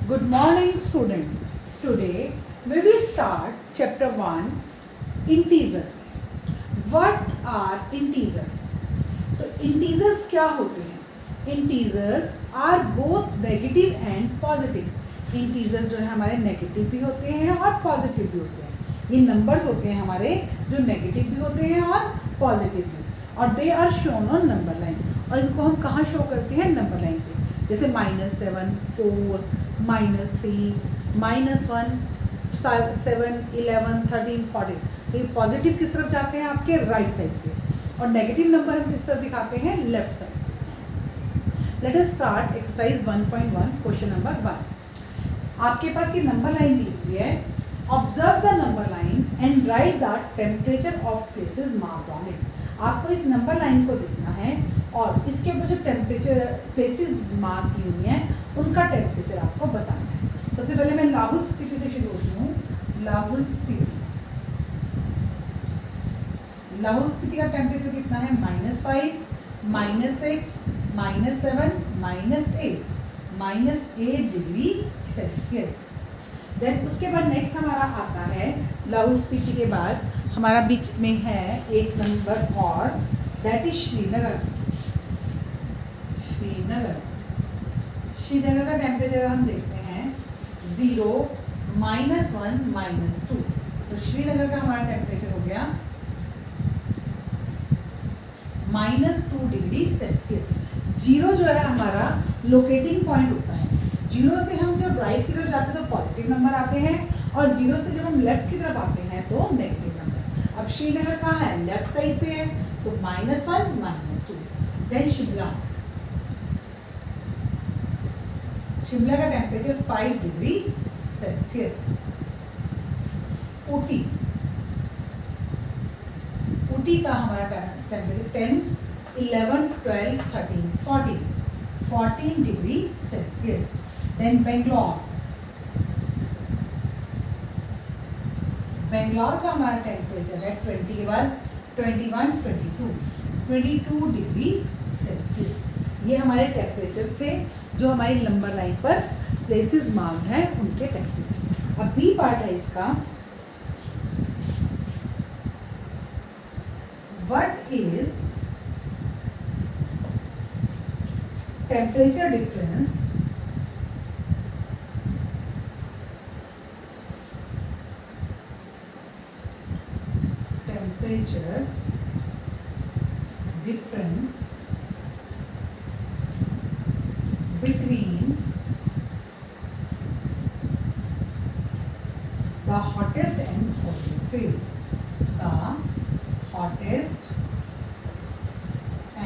Good morning, students. Today we will start chapter 1 integers. What are integers? तो integers क्या होते हैं? Integers are both negative and positive. Integers जो है हमारे नेगेटिव भी होते हैं और पॉजिटिव भी होते हैं. ये नंबर्स होते हैं हमारे जो नेगेटिव भी होते हैं और पॉजिटिव भी, और they are shown on number line. और इनको हम कहाँ शो करते हैं? नंबर लाइन पे. जैसे -7, 4, -3, -1, 7, 11, 13, 14. तो ये पॉजिटिव किस तरफ जाते हैं? आपके राइट साइड पे, और नेगेटिव नंबर हम किस तरफ दिखाते हैं? लेफ्ट साइड पे. Let us start exercise 1.1 question number 1. आपके पास ये नंबर लाइन दी हुई है. Observe the number line and right the temperature of places marked on it. आपको इस नंबर लाइन को देखना है और इसके ऊपर जो टेम्परेचर प्लेसेस मार्क की हुई हैं उनका टेम्परेचर आपको बताना है. सबसे पहले मैं लाहौल स्पीति से शुरू होती हूँ. लाहौल स्पीति का टेम्परेचर कितना है? -5, -6, -7, -8 डिग्री सेल्सियस. देन उसके बाद नेक्स्ट हमारा आता है लाहौल स्पीति के बाद हमारा बीच में है एक नंबर और, दैट इज श्रीनगर. श्रीनगर का टेम्परेचर हम देखते हैं 0, -1, -2. तो श्रीनगर का हमारा टेम्परेचर हो गया -2 डिग्री सेल्सियस. 0 जो है हमारा लोकेटिंग पॉइंट होता है. 0 से हम जब राइट की तरफ जाते हैं तो पॉजिटिव नंबर आते हैं, और 0 से जब हम लेफ्ट की तरफ आते हैं तो नेगेटिव नंबर. अब श्रीनगर कहाँ है? लेफ्ट साइड पे है, तो -1, -2. देन शिमला का टेम्परेचर 5 डिग्री सेल्सियस. ऊटी का हमारा temperature 10, 11, 12, 13, 14 degree Celsius. Then Bangalore का हमारा टेम्परेचर है 20 के बाद 21, 22 डिग्री सेल्सियस. ये हमारे टेम्परेचर थे जो हमारी नंबर लाइन पर प्लेसेस मार्क्ड हैं उनके टेम्परेचर. अब बी पार्ट है इसका. What is temperature difference between the hottest and coldest place. The hottest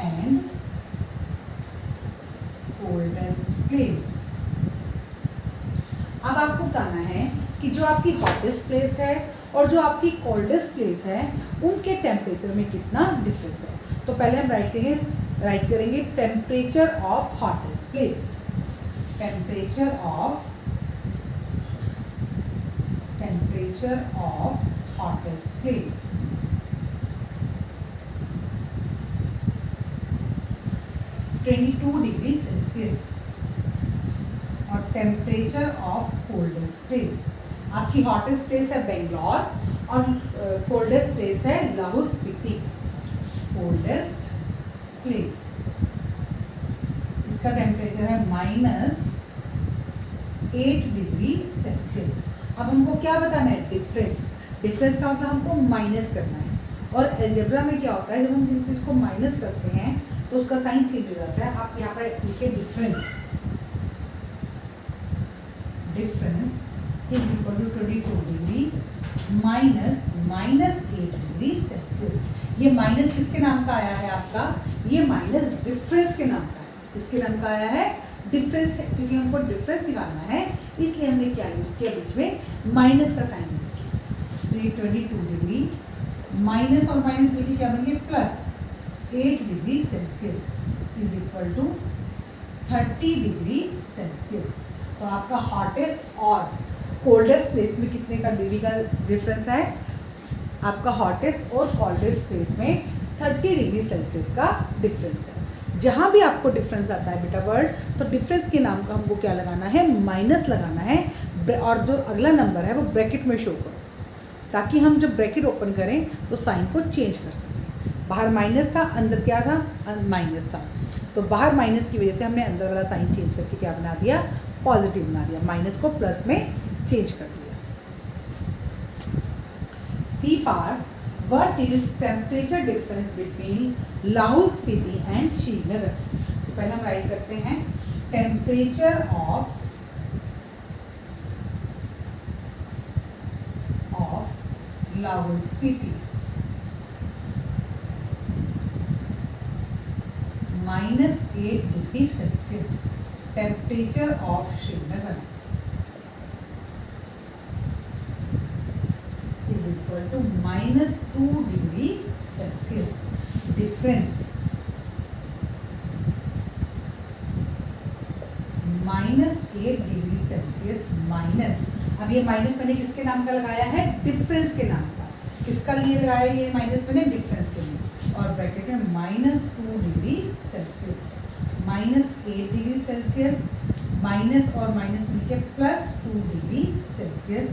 and coldest place. अब आपको बताना है कि जो आपकी हॉटेस्ट प्लेस है और जो आपकी कोल्डेस्ट प्लेस है उनके टेम्परेचर में कितना डिफरेंस है. तो पहले हम राइट करेंगे temperature of hottest place. Temperature of hottest place. Degree Celsius. और टेम्परेचर ऑफ कोल्डेस्ट प्लेस. आपकी हॉटेस्ट प्लेस है बेंगलोर और कोल्डेस्ट प्लेस है लाहौल स्पीति. कोल्डेस्ट प्लेस, इसका टेम्परेचर है -8 डिग्री सेल्सियस. अब हमको क्या बताना है? डिफरेंस का मतलब हमको माइनस करना है. और अलजेब्रा में क्या होता है, जब हम किसी चीज़ को माइनस करते हैं तो उसका साइन चेंज हो जाता है. आप यहाँ पर लिखिए difference is equal to 22 degree -8 degree Celsius. ये माइनस किसके नाम का आया है आपका? ये माइनस डिफरेंस के नाम का है. किसके नाम का आया है? डिफरेंस है, क्योंकि हमको डिफरेंस निकालना है इसलिए हमने क्या यूज़ किया? बीच में माइनस का साइन यूज़ किया. तो ये 22 डिग्री माइनस और माइनस मिलकर क्या बनेंगे? +8 degree Celsius is equal to 30 degree Celsius. तो आपका हॉटेस्ट और कोल्डेस्ट प्लेस में कितने का डिग्री का डिफरेंस है? आपका हॉटेस्ट और कोल्डेस्ट प्लेस में 30 डिग्री सेल्सियस का डिफरेंस है. जहाँ भी आपको डिफरेंस आता है बेटा वर्ड, तो डिफरेंस के नाम का हमको क्या लगाना है, माइनस लगाना है, और जो अगला नंबर है वो ब्रैकेट में शो करो, ताकि हम जब ब्रैकेट ओपन करें तो साइन को चेंज कर सकें। बाहर माइनस था, अंदर क्या था, माइनस था, तो बाहर माइनस की वजह से हमने अंदर वाला साइन चेंज करके क्या बना दिया, पॉजिटिव बना दिया, माइनस को प्लस में चेंज कर दिया। C part, what is temperature difference between Lahaul Spiti and Srinagar. तो पहले हम राइट करते हैं temperature of Lahaul Spiti -8 degree Celsius, temperature of Srinagar is equal to -2 degree Celsius. Difference -8 degree Celsius minus, अब ये माइनस मैंने किसके नाम का लगाया है, डिफरेंस के नाम का। किसका लिए लगाया ये माइनस मैंने, डिफरेंस के लिए, और ब्रैकेट में -2 degree Celsius, -8 degree Celsius minus और माइनस मिलके +2 degree Celsius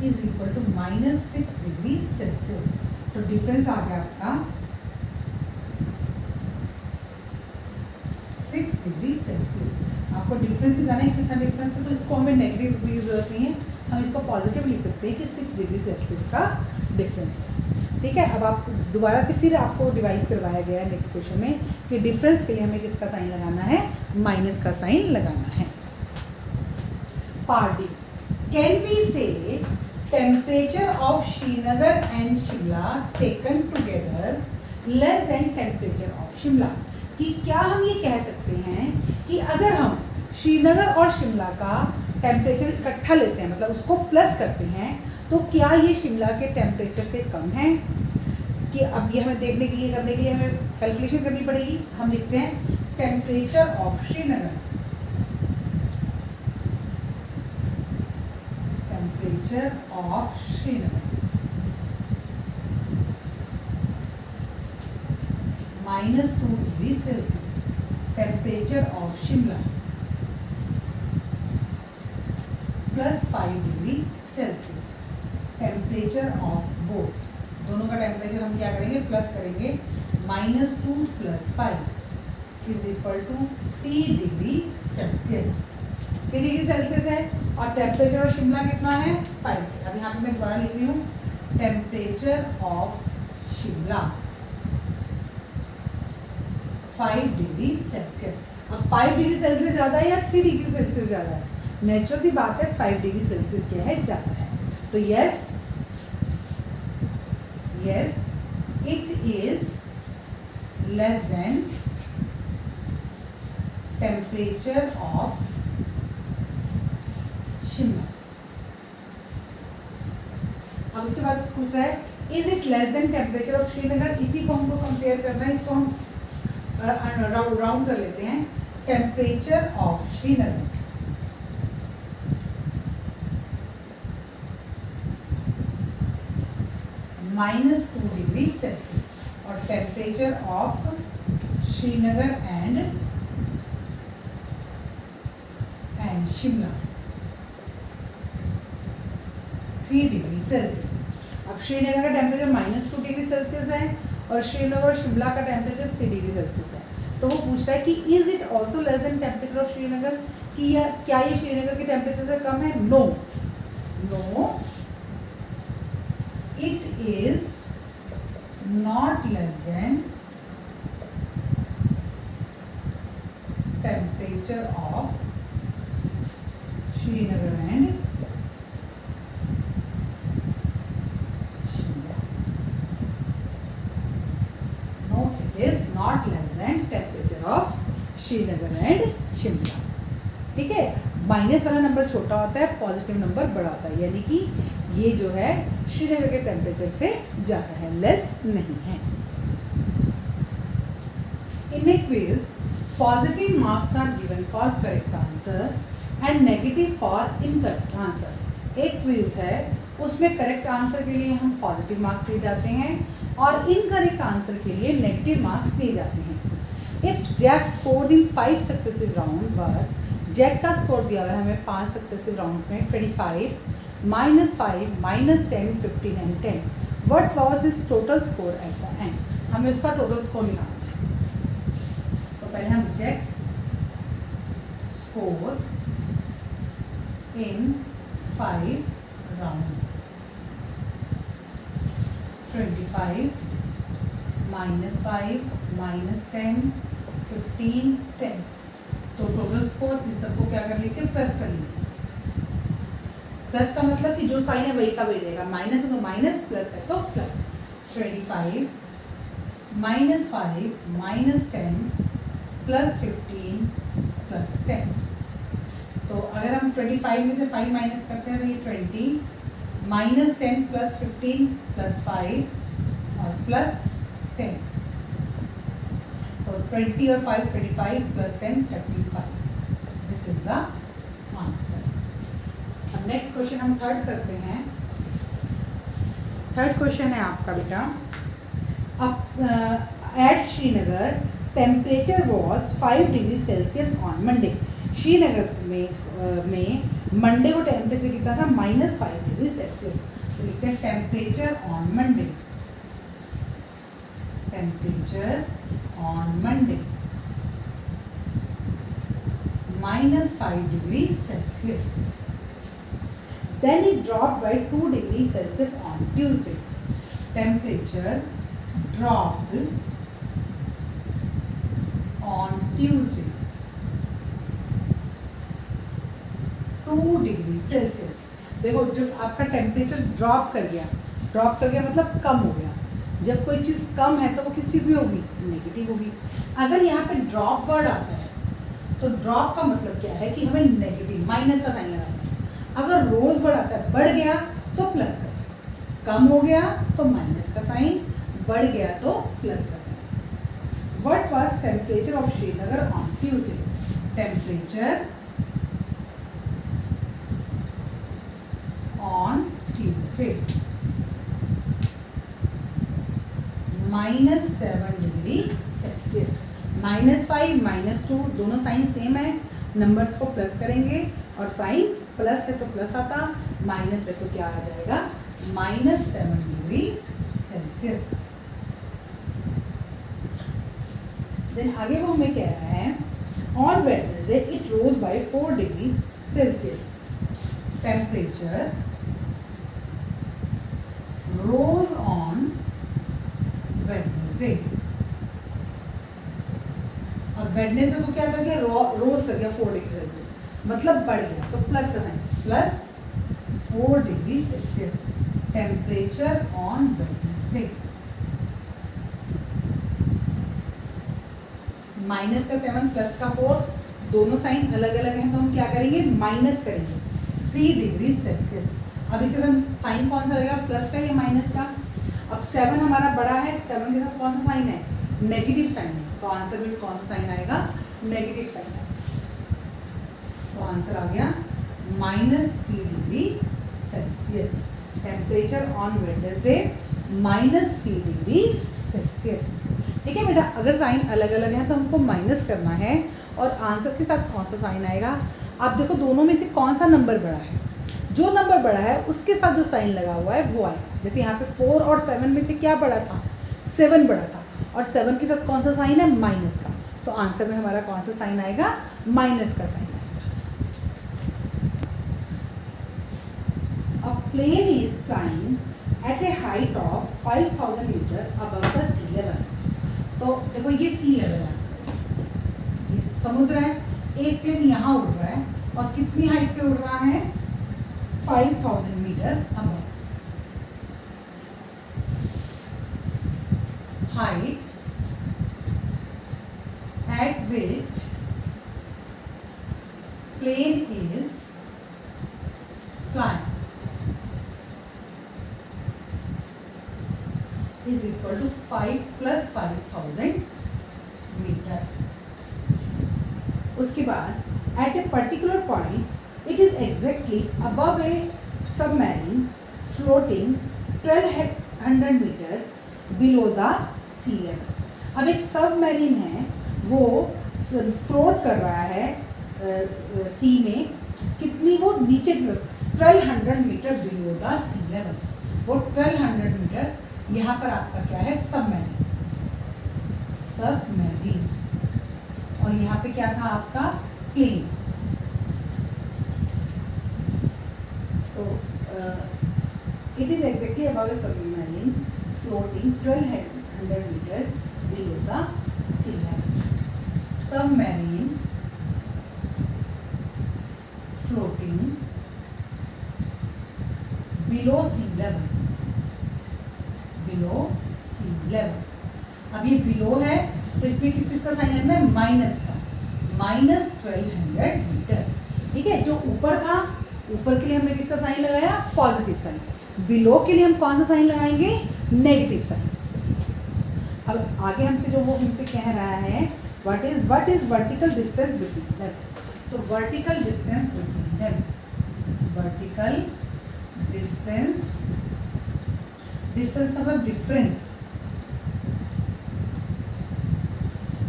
is equal to -6 degree Celsius. तो डिफरेंस आ गया आपका 6 डिग्री सेल्सियस। आपको डिफरेंस बताना है कितना डिफरेंस है, तो इसको हमें नेगेटिव लिखने की जरूरत नहीं है, हम इसको पॉजिटिव लिख सकते हैं कि 6 डिग्री सेल्सियस का डिफरेंस है। ठीक है, अब आप दोबारा से फिर आपको डिवाइस करवाया गया है नेक्स्ट क्वेश्चन में कि डिफरेंस के लिए हमें किसका साइन लगाना है, माइनस का साइन लगाना है। पार्ट डी, कैन वी से temperature of Srinagar and Shimla taken together less than temperature of Shimla, कि क्या हम ये कह सकते हैं कि अगर हम श्रीनगर और शिमला का टेम्परेचर इकट्ठा लेते हैं, मतलब उसको प्लस करते हैं, तो क्या ये शिमला के टेम्परेचर से कम है, कि अब ये हमें देखने के लिए, करने के लिए हमें कैलकुलेशन करनी पड़ेगी। हम लिखते हैं temperature of Srinagar, temperature of Srinagar -2 degree Celsius, temperature of Shimla +5 degree Celsius, temperature of both, दोनों का टेम्परेचर हम क्या करेंगे, प्लस करेंगे, -2 + 5 is equal to 3 degree Celsius. 3 degree Celsius है, और टेम्परेचर ऑफ शिमला कितना है, 5। अब यहाँ पे मैं दोबारा लिख रही हूँ temperature of Shimla 5 degree Celsius. अब 5 डिग्री सेल्सियस ज़्यादा है या 3 डिग्री सेल्सियस ज़्यादा है, नेचुरल सी बात है 5 डिग्री सेल्सियस क्या है, ज़्यादा है। तो yes it is less than temperature of Shimla. अब उसके बाद पूछ रहा है is it less than temperature of Srinagar, इसी को हमको कंपेयर करना है, इसको हम राउंड कर लेते हैं, temperature of Srinagar -2 degree Celsius और temperature of Srinagar and Shimla 3 degree Celsius. अब श्रीनगर का टेम्परेचर -2 डिग्री सेल्सियस है और श्रीनगर और शिमला का टेम्परेचर 3 डिग्री सेल्सियस है। तो वो पूछ रहा है कि is it also less than temperature of Srinagar, कि क्या ये श्रीनगर के टेम्परेचर से कम है। No, it is not less than temperature of Srinagar and Shimla. No, it is not less than temperature of Srinagar and Shimla. ठीक है, माइनस वाला नंबर छोटा होता है, पॉजिटिव नंबर बड़ा होता है, यानी कि ये जो है श्रीनगर के टेम्परेचर से ज़्यादा है, लेस नहीं है। In a quiz positive marks are given for correct answer and negative for incorrect answer. एक क्विज है, उसमें करेक्ट आंसर के लिए हम पॉजिटिव मार्क्स दिए जाते हैं और इनकरेक्ट आंसर के लिए नेगेटिव मार्क्स दिए जाते हैं। If Jack score in 5 successive round, but Jack का स्कोर दिया हुआ है हमें 5 सक्सेसिव राउंड में 25 -5 -10 15 and 10, what was his total score at the end. हमें उसका टोटल स्कोर निकालना है। तो पहले हम जैक स्कोर इन 5 राउंड्स, 25 -5 -10 15 10, तो टोटल स्कोर इन सबको क्या कर लीजिए, प्लस कर लीजिए। प्लस का मतलब कि जो साइन है वही का वही रहेगा, माइनस है तो माइनस, प्लस है तो प्लस। 25 -5 -10 + 15 + 10, तो अगर हम 25 में से 5 माइनस करते हैं तो ये 20 -10 + 15 + 5 और प्लस 10, तो 20 और 5 25 + 10 35। This is the answer. अब नेक्स्ट क्वेश्चन हम थर्ड करते हैं। थर्ड क्वेश्चन है आपका बेटा, at Srinagar temperature was 5 degree Celsius on Monday. Srinagar में मंडे को टेम्परेचर कितना था, -5 डिग्री सेल्सियस। तो लिखते हैं temperature on Monday, temperature on Monday -5 degree Celsius. Then it dropped by 2 degrees Celsius on Tuesday. Temperature dropped on Tuesday 2 degree Celsius. देखो जब आपका टेम्परेचर ड्रॉप कर गया मतलब कम हो गया। जब कोई चीज़ कम है तो वो किस चीज़ में होगी, नेगेटिव होगी। अगर यहाँ पे ड्रॉप वर्ड आता है तो ड्रॉप का मतलब क्या है कि हमें नेगेटिव माइनस का साइन लगाना है। अगर रोज वर्ड आता है, बढ़ गया तो प्लस का साइन, कम हो गया तो माइनस का साइन, बढ़ गया तो प्लस का sign. What was temperature of Srinagar on Tuesday? Temperature on Tuesday -7 degree Celsius. -5 -2 दोनों साइन सेम है, नंबर्स को प्लस करेंगे और साइन प्लस है तो प्लस आता, माइनस है तो क्या आ जाएगा, -7 डिग्री सेल्सियस। देन आगे वो हमें कह रहा है on Wednesday it rose by 4 degree Celsius. Temperature rose on Wednesday. और वेडनेसडे को क्या कर दिया, रोज कर दिया 4 डिग्री सेल्सियस, मतलब बढ़ गया तो प्लस का sign, +4 degree Celsius temperature on Wednesday. Minus का 7 प्लस का 4 दोनों साइन अलग अलग हैं तो हम क्या करेंगे, माइनस करेंगे 3 डिग्री सेल्सियस। अब इसके साथ साइन कौन सा रहेगा, प्लस का या माइनस का। अब 7 हमारा बड़ा है, 7 के साथ कौन सा साइन है, नेगेटिव साइन है, तो आंसर में कौन सा साइन आएगा, नेगेटिव साइन आएगा। तो आंसर आ गया -3 degree Celsius. Temperature on Wednesday -3 degree Celsius. ठीक है बेटा, अगर साइन अलग अलग है तो हमको माइनस करना है और आंसर के साथ कौन सा साइन आएगा। आप देखो दोनों में से कौन सा नंबर बड़ा है, जो नंबर बड़ा है उसके साथ जो साइन लगा हुआ है वो आएगा। जैसे यहाँ पे 4 और 7 में से क्या बड़ा था, 7 बड़ा था और 7 के साथ कौन सा साइन है, माइनस का, तो आंसर में हमारा कौन सा साइन आएगा, माइनस का साइन आएगा। A plane is flying at a height of 5000 meter above the sea level. तो देखो ये सी लेवल है, समुद्र है, एक प्लेन यहाँ उड़ रहा है और कितनी हाइट पे उड़ रहा है, 5000 metre above. Height at which plane is flying is equal to 5 plus 5000 metre. उसके बाद at a particular point it is exactly above a submarine floating 1200 metre below the sea level। अब एक सबमरीन है वो फ्लोट कर रहा है सी में, कितनी, वो नीचे की तरफ 1200 metre below the sea level. वो 1200 मीटर यहाँ पर आपका क्या है, सबमरीन, सबमरीन, और यहाँ पे क्या था आपका, प्लेन। तो it is exactly about a submarine floating 1200 metre below the sea level. Submarine floating below sea level, below sea level। अब ये below है तो इसमें किस चीज का साइन लगना है, माइनस का, -1200 मीटर। ठीक है, जो ऊपर था, ऊपर के लिए हमने किसका साइन लगाया, पॉजिटिव साइन। बिलो के लिए हम कौन सा साइन लगाएंगे, नेगेटिव साइन। अब आगे हमसे जो वो हमसे कह रहा है, what is vertical distance between them. तो vertical distance between them, vertical distance, distance का मतलब डिफरेंस,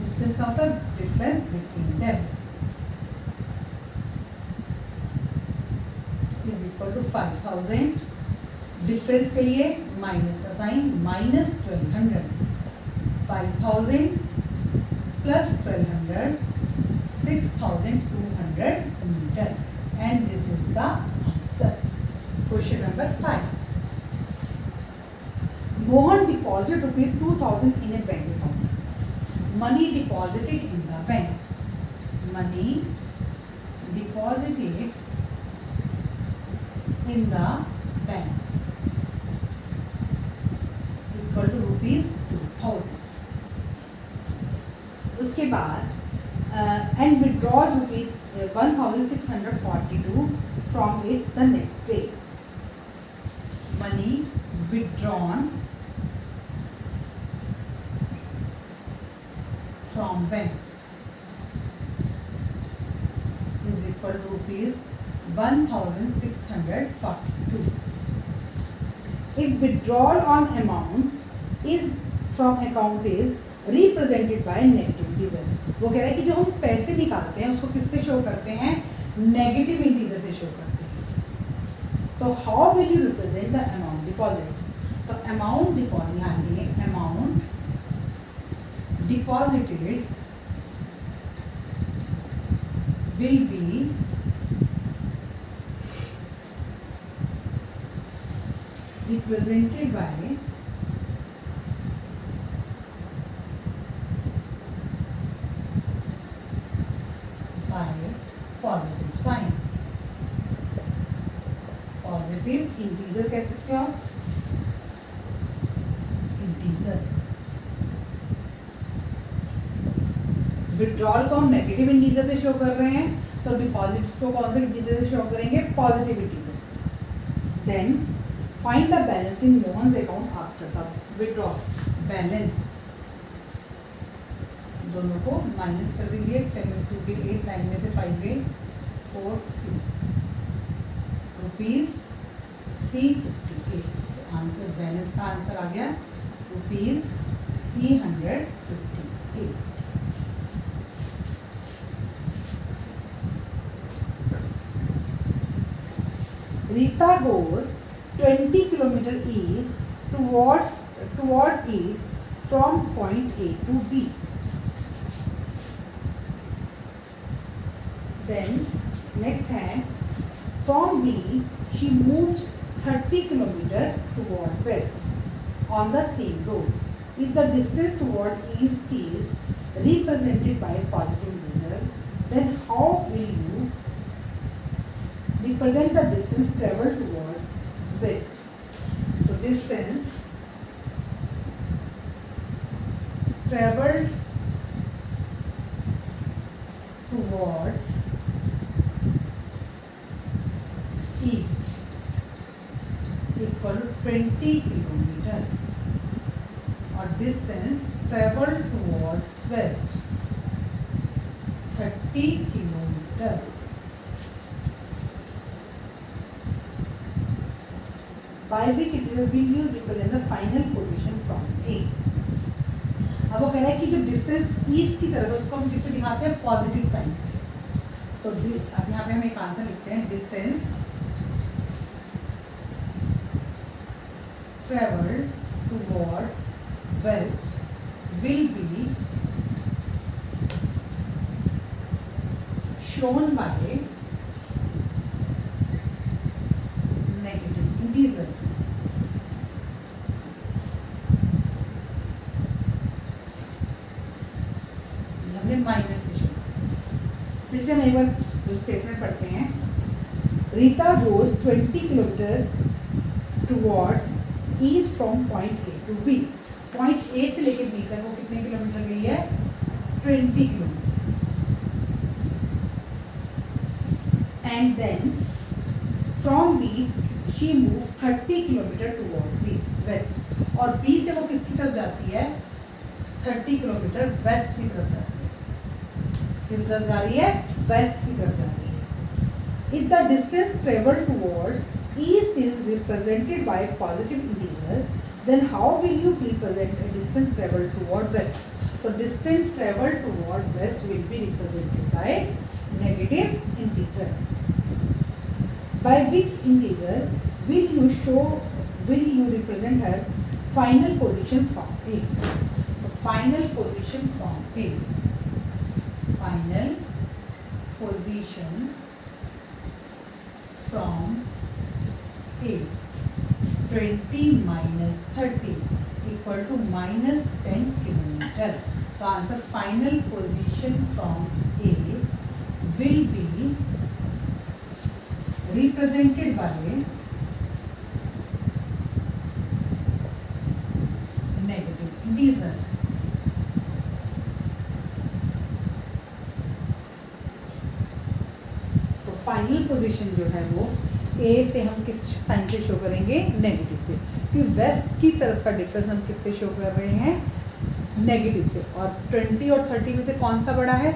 डिस्टेंस का मतलब difference between them is equal to 5000। Difference के लिए माइनस का sign, -1200, 5000 plus 1200, 6200 metre, and this is the answer. Question number 5। Mohan deposited ₹2000 in a bank account. Money deposited in the bank. Money deposited in the bank equal to ₹2000। उसके बाद and withdraws ₹1642 from it the next day. Money withdrawn from bank is equal to ₹1642. If withdrawal on amount is from account is represented by negative integer। वो कह रहा है कि जो हम पैसे निकालते हैं उसको किससे शो करते हैं, नेगेटिव इंटीजर से शो करते हैं। तो how will you represent the amount deposited. तो अमाउंट डिपॉजिट, ध्यान देंगे, amount deposited will be represented by positive sign. Positive integer कह सकते हो आप, इंटीजर। विड्रॉल को हम नेगेटिव इंटीजर से शो कर रहे हैं, तो डिपॉजिट को कौन से इंटीजर से शो करेंगे, पॉजिटिव इंटीजर से। Then find the balance in Mohan's account after the withdrawal. Balance दोनों को माइनस कर दीजिए, 10 में 2 के 8, 9 में से 5 गए, 4 3, ₹358। तो आंसर, बैलेंस का आंसर आ गया ₹358। Rita goes 20 kilometer east towards east from point A to B. Then next है, from B she moves 30 kilometer toward west on the same road. If the distance toward east is represented by positive integer, then how will you represent the distance traveled toward west? So distance traveled towards east equal to 20 kilometer, और distance traveled towards west 30 kilometer। By which integer will you represent the final position from A? अब वो कह रहा है कि जो distance east की तरफ है उसको हम किससे दिखाते हैं, पॉजिटिव साइन से। तो अब यहाँ पे हम एक आंसर लिखते हैं, distance travelled toward west will be shown by negative integer. हमने माइनस से शुरू। फिर से हम एक बार स्टेटमेंट पढ़ते हैं। Rita goes 20 kilometre towards east from point A to B. Point A से लेकर बी तक वो कितने किलोमीटर गई है, 20 kilometre. And then from B she move 30 kilometre toward west. और बी से वो किसकी तरफ जाती है, 30 किलोमीटर वेस्ट की तरफ जाती है। किस तरफ जा रही है, वेस्ट की तरफ जा रही है। If the distance travel toward east is represented by positive integer, then how will you represent a distance travel toward west? तो distance travel toward west will be represented by negative integer. By which integer will you represent her final position from A? So final position from A. Final position from A. 20 minus 30 equal to minus 10 kilometer. तो answer final position from A will be represented by negative integer. तो final position जो है वो ए से हम किस sign से show करेंगे, नेगेटिव से, क्योंकि वेस्ट की तरफ का डिफरेंस हम किससे शो कर रहे हैं, नेगेटिव से। और 20 और 30 में से कौन सा बड़ा है,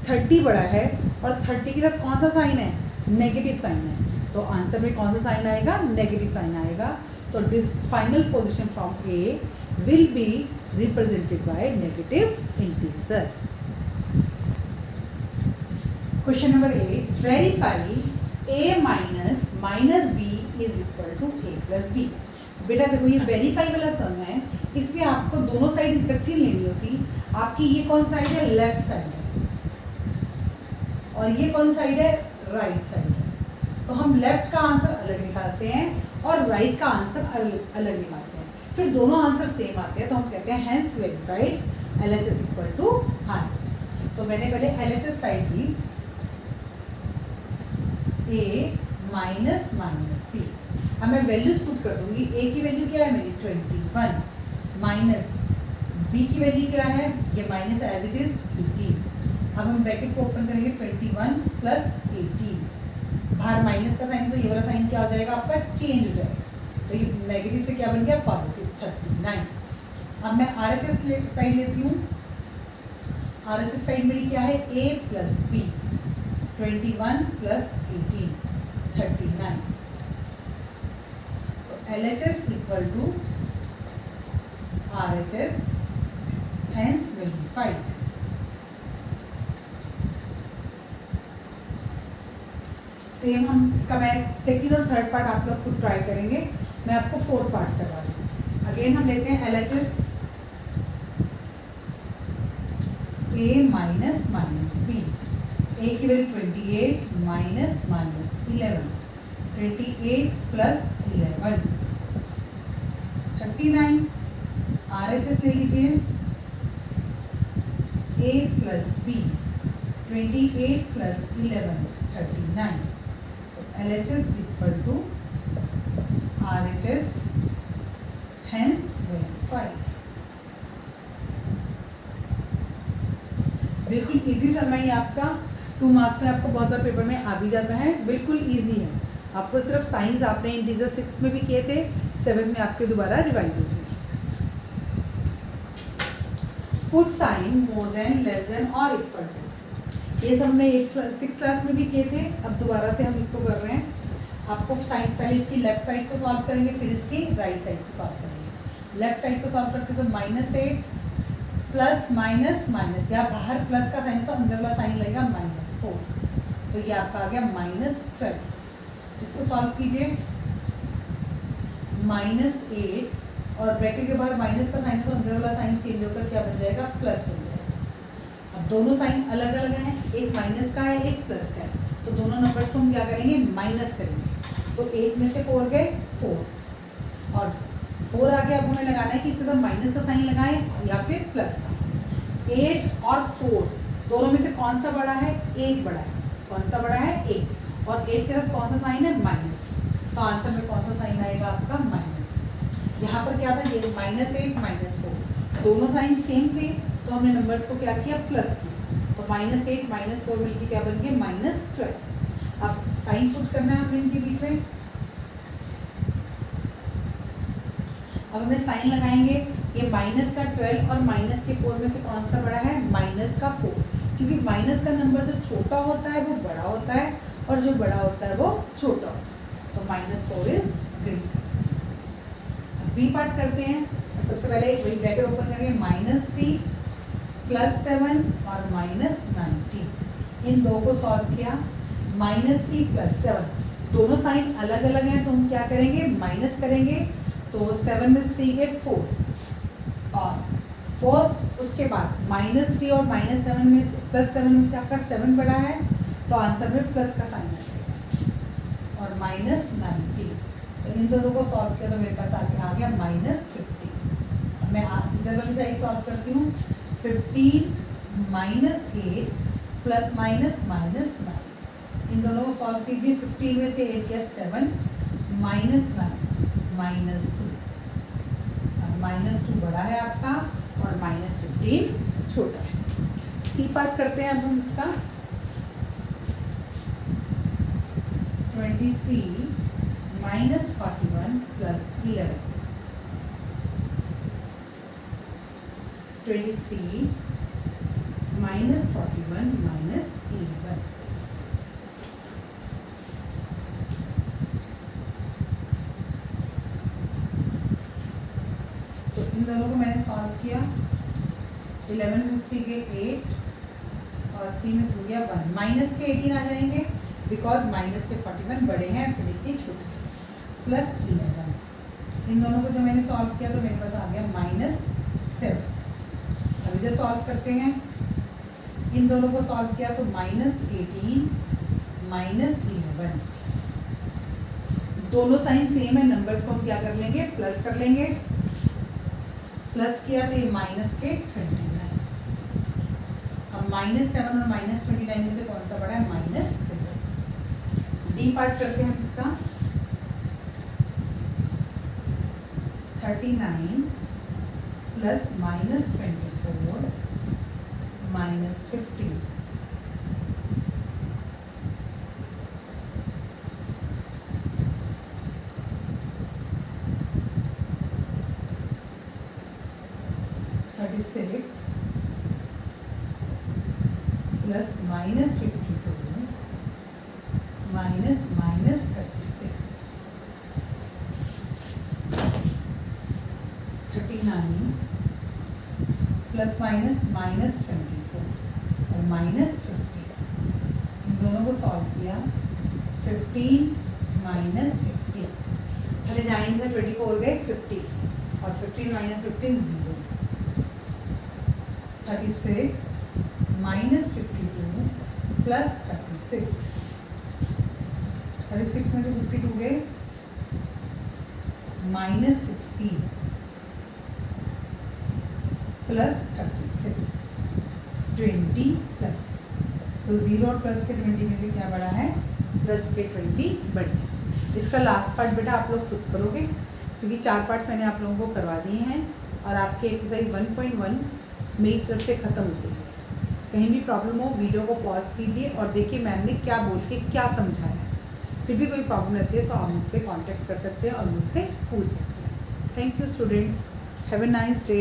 30 बड़ा है, और 30 के साथ कौन सा साइन है, नेगेटिव साइन है। तो आंसर में कौन सा साइन आएगा, नेगेटिव साइन आएगा। तो this final position from A will be represented by negative integer. Question number 8. Verify a minus b is equal to a plus b. बेटा देखो ये वेरीफाई वाला सम है, इसमें आपको दोनों साइड इकट्ठी लेनी होती। आपकी ये कौन साइड है, लेफ्ट साइड है, और ये कौन साइड है, राइट साइड है। तो हम लेफ्ट का आंसर अलग निकालते हैं और राइट का आंसर अलग निकालते हैं। फिर दोनों आंसर सेम आते हैं तो हम कहते हैं hence verified LHS equal to RHS। तो मैंने पहले LHS साइड ली, A माइनस B। अब मैं वैल्यूज पुट कर दूंगी। A की वैल्यू क्या है मेरी, 21, माइनस B की वैल्यू क्या है, ये माइनस एज इट इज 18। अब हम ब्रैकेट को ओपन करेंगे, 21 प्लस 18, बाहर माइनस का साइन, तो ये वाला साइन क्या हो जाएगा आपका, चेंज हो जाएगा। तो ये नेगेटिव से क्या बन गया, पॉजिटिव 39। अब मैं RHS साइड लेती हूँ। RHS साइड मेरी क्या है, A प्लस B, 21 प्लस 18, 39। तो LHS equal to RHS, hence verified. Same हम इसका मैं सेकंड और थर्ड पार्ट आप लोग खुद ट्राई करेंगे, मैं आपको फोर्थ पार्ट करवा रही हूँ। अगेन हम लेते हैं LHS A minus B। A की वैल्यू 28 माइनस 11, 28 प्लस 11, 39। RHS ले लीजिए, A प्लस B, 28 प्लस 11, 39। तो LHS equal to RHS, hence verified. बिल्कुल इजी सम है ये आपका, 2 मार्क्स में आपको बहुत बार पेपर में आ भी जाता है, बिल्कुल इजी है। आपको सिर्फ साइंस आपने इंटीजर 6 में भी किए थे, 7 में आपके दोबारा रिवाइज होगी। Put sign more than, less than और इक्वल टू, ये सब हमने 6 क्लास में भी किए थे, अब दोबारा से हम इसको कर रहे हैं। आपको साइड पहले इसकी लेफ्ट साइड को सॉल्व करेंगे, फिर इसकी राइट साइड को सॉल्व करेंगे। लेफ्ट साइड को सॉल्व करते तो -8 प्लस माइनस माइनस, या बाहर प्लस का साइन तो अंदर वाला साइन लगेगा -4, तो ये आपका आ गया -12। इसको सॉल्व कीजिए, -8 और ब्रैकेट के बाहर माइनस का साइन है तो अंदर वाला साइन चेंज होकर क्या बन जाएगा, प्लस बन जाएगा। अब दोनों साइन अलग अलग हैं, एक माइनस का है एक प्लस का है, तो दोनों नंबर्स को हम क्या करेंगे, माइनस करेंगे। तो 8 में से 4 गए 4, और 4 आगे अब हमें लगाना है कि इसके साथ माइनस का साइन लगाएं या फिर प्लस का। 8 और 4 दोनों में से कौन सा बड़ा है, 8 बड़ा है। कौन सा बड़ा है, 8, और 8 के साथ कौन सा साइन है, माइनस। तो आंसर में कौन सा साइन आएगा आपका, माइनस। यहाँ पर क्या था, ये -8 -4 दोनों साइन सेम थे, तो हमने नंबर्स को क्या किया, प्लस किया। तो -8 -4 मिलकर क्या बन गए, -12। अब साइन पुट करना है हमें इनके बीच में। अब हमें साइन लगाएंगे, ये माइनस का 12 और माइनस के 4 में से कौन सा बड़ा है, माइनस का 4, क्योंकि माइनस का नंबर जो छोटा होता है वो बड़ा होता है और जो बड़ा होता है वो छोटा होता है। तो -4 इज ग्रेटर। अब बी पार्ट करते हैं। सबसे पहले वही ब्रैकेट ओपन करेंगे, -3 + 7 और -19। इन दो को सॉल्व किया, -3 + 7 दोनों साइन अलग अलग हैं, तो हम क्या करेंगे, माइनस करेंगे। तो 7 में 3 गए 4, और 4 उसके बाद -3 और -7 में +7 में से आपका 7 बड़ा है, तो आंसर में प्लस का साइन आ जाएगा, और -19। तो इन दोनों को सॉल्व किया तो मेरे पास आ गया -50। अब मैं इधर वाली साइड सॉल्व करती हूँ। 15 -8 + -9, इन दोनों को सॉल्व कीजिए। 15 में से 8 गया 7, -9 -2, -2 बड़ा है आपका और -15 छोटा है। सी पार्ट करते हैं अब हम इसका। 23 - 41 + 11, 23 - 41 - 11। तो इन दोनों को मैंने सॉल्व किया। 11 में 3 गए 8 और 3 में हो गया 1, माइनस के 18 आ जाएंगे बिकॉज माइनस के 41 बड़े हैं, 23 छोटे हैं, +11। इन दोनों को जो मैंने सॉल्व किया तो मेरे पास आ गया -7। अब इधर सॉल्व करते हैं। इन दोनों को सॉल्व किया तो -18 -11 दोनों साइन सेम है, नंबर्स को हम क्या कर लेंगे, प्लस कर लेंगे। प्लस किया तो ये माइनस के 29। अब -7 और -29 में से कौन सा बड़ा है, -7। डी पार्ट करते हैं इसका। 39 + -24 -15, 36 + -52 -36, 39 + -24 और -50, इन दोनों को सॉल्व किया। 15 - 15, 39 में 24 गए 50 और 15 - 15 0, 36 - 52 + 36, 36 में जो 52 गए -16 + 36, 20 प्लस, तो 0 और प्लस के 20 में से क्या बड़ा है, प्लस के 20 बड़े। इसका लास्ट पार्ट बेटा आप लोग खुद करोगे, क्योंकि 4 पार्ट्स मैंने आप लोगों को करवा दिए हैं और आपके एक्सरसाइज 1.1 मेरी तरफ से ख़त्म हो गई है। कहीं भी प्रॉब्लम हो वीडियो को पॉज कीजिए और देखिए मैम ने क्या बोल के क्या समझाया है। फिर भी कोई प्रॉब्लम रहती है तो आप मुझसे कांटेक्ट कर सकते हैं और मुझसे पूछ सकते हैं। Thank you students, have a nice day.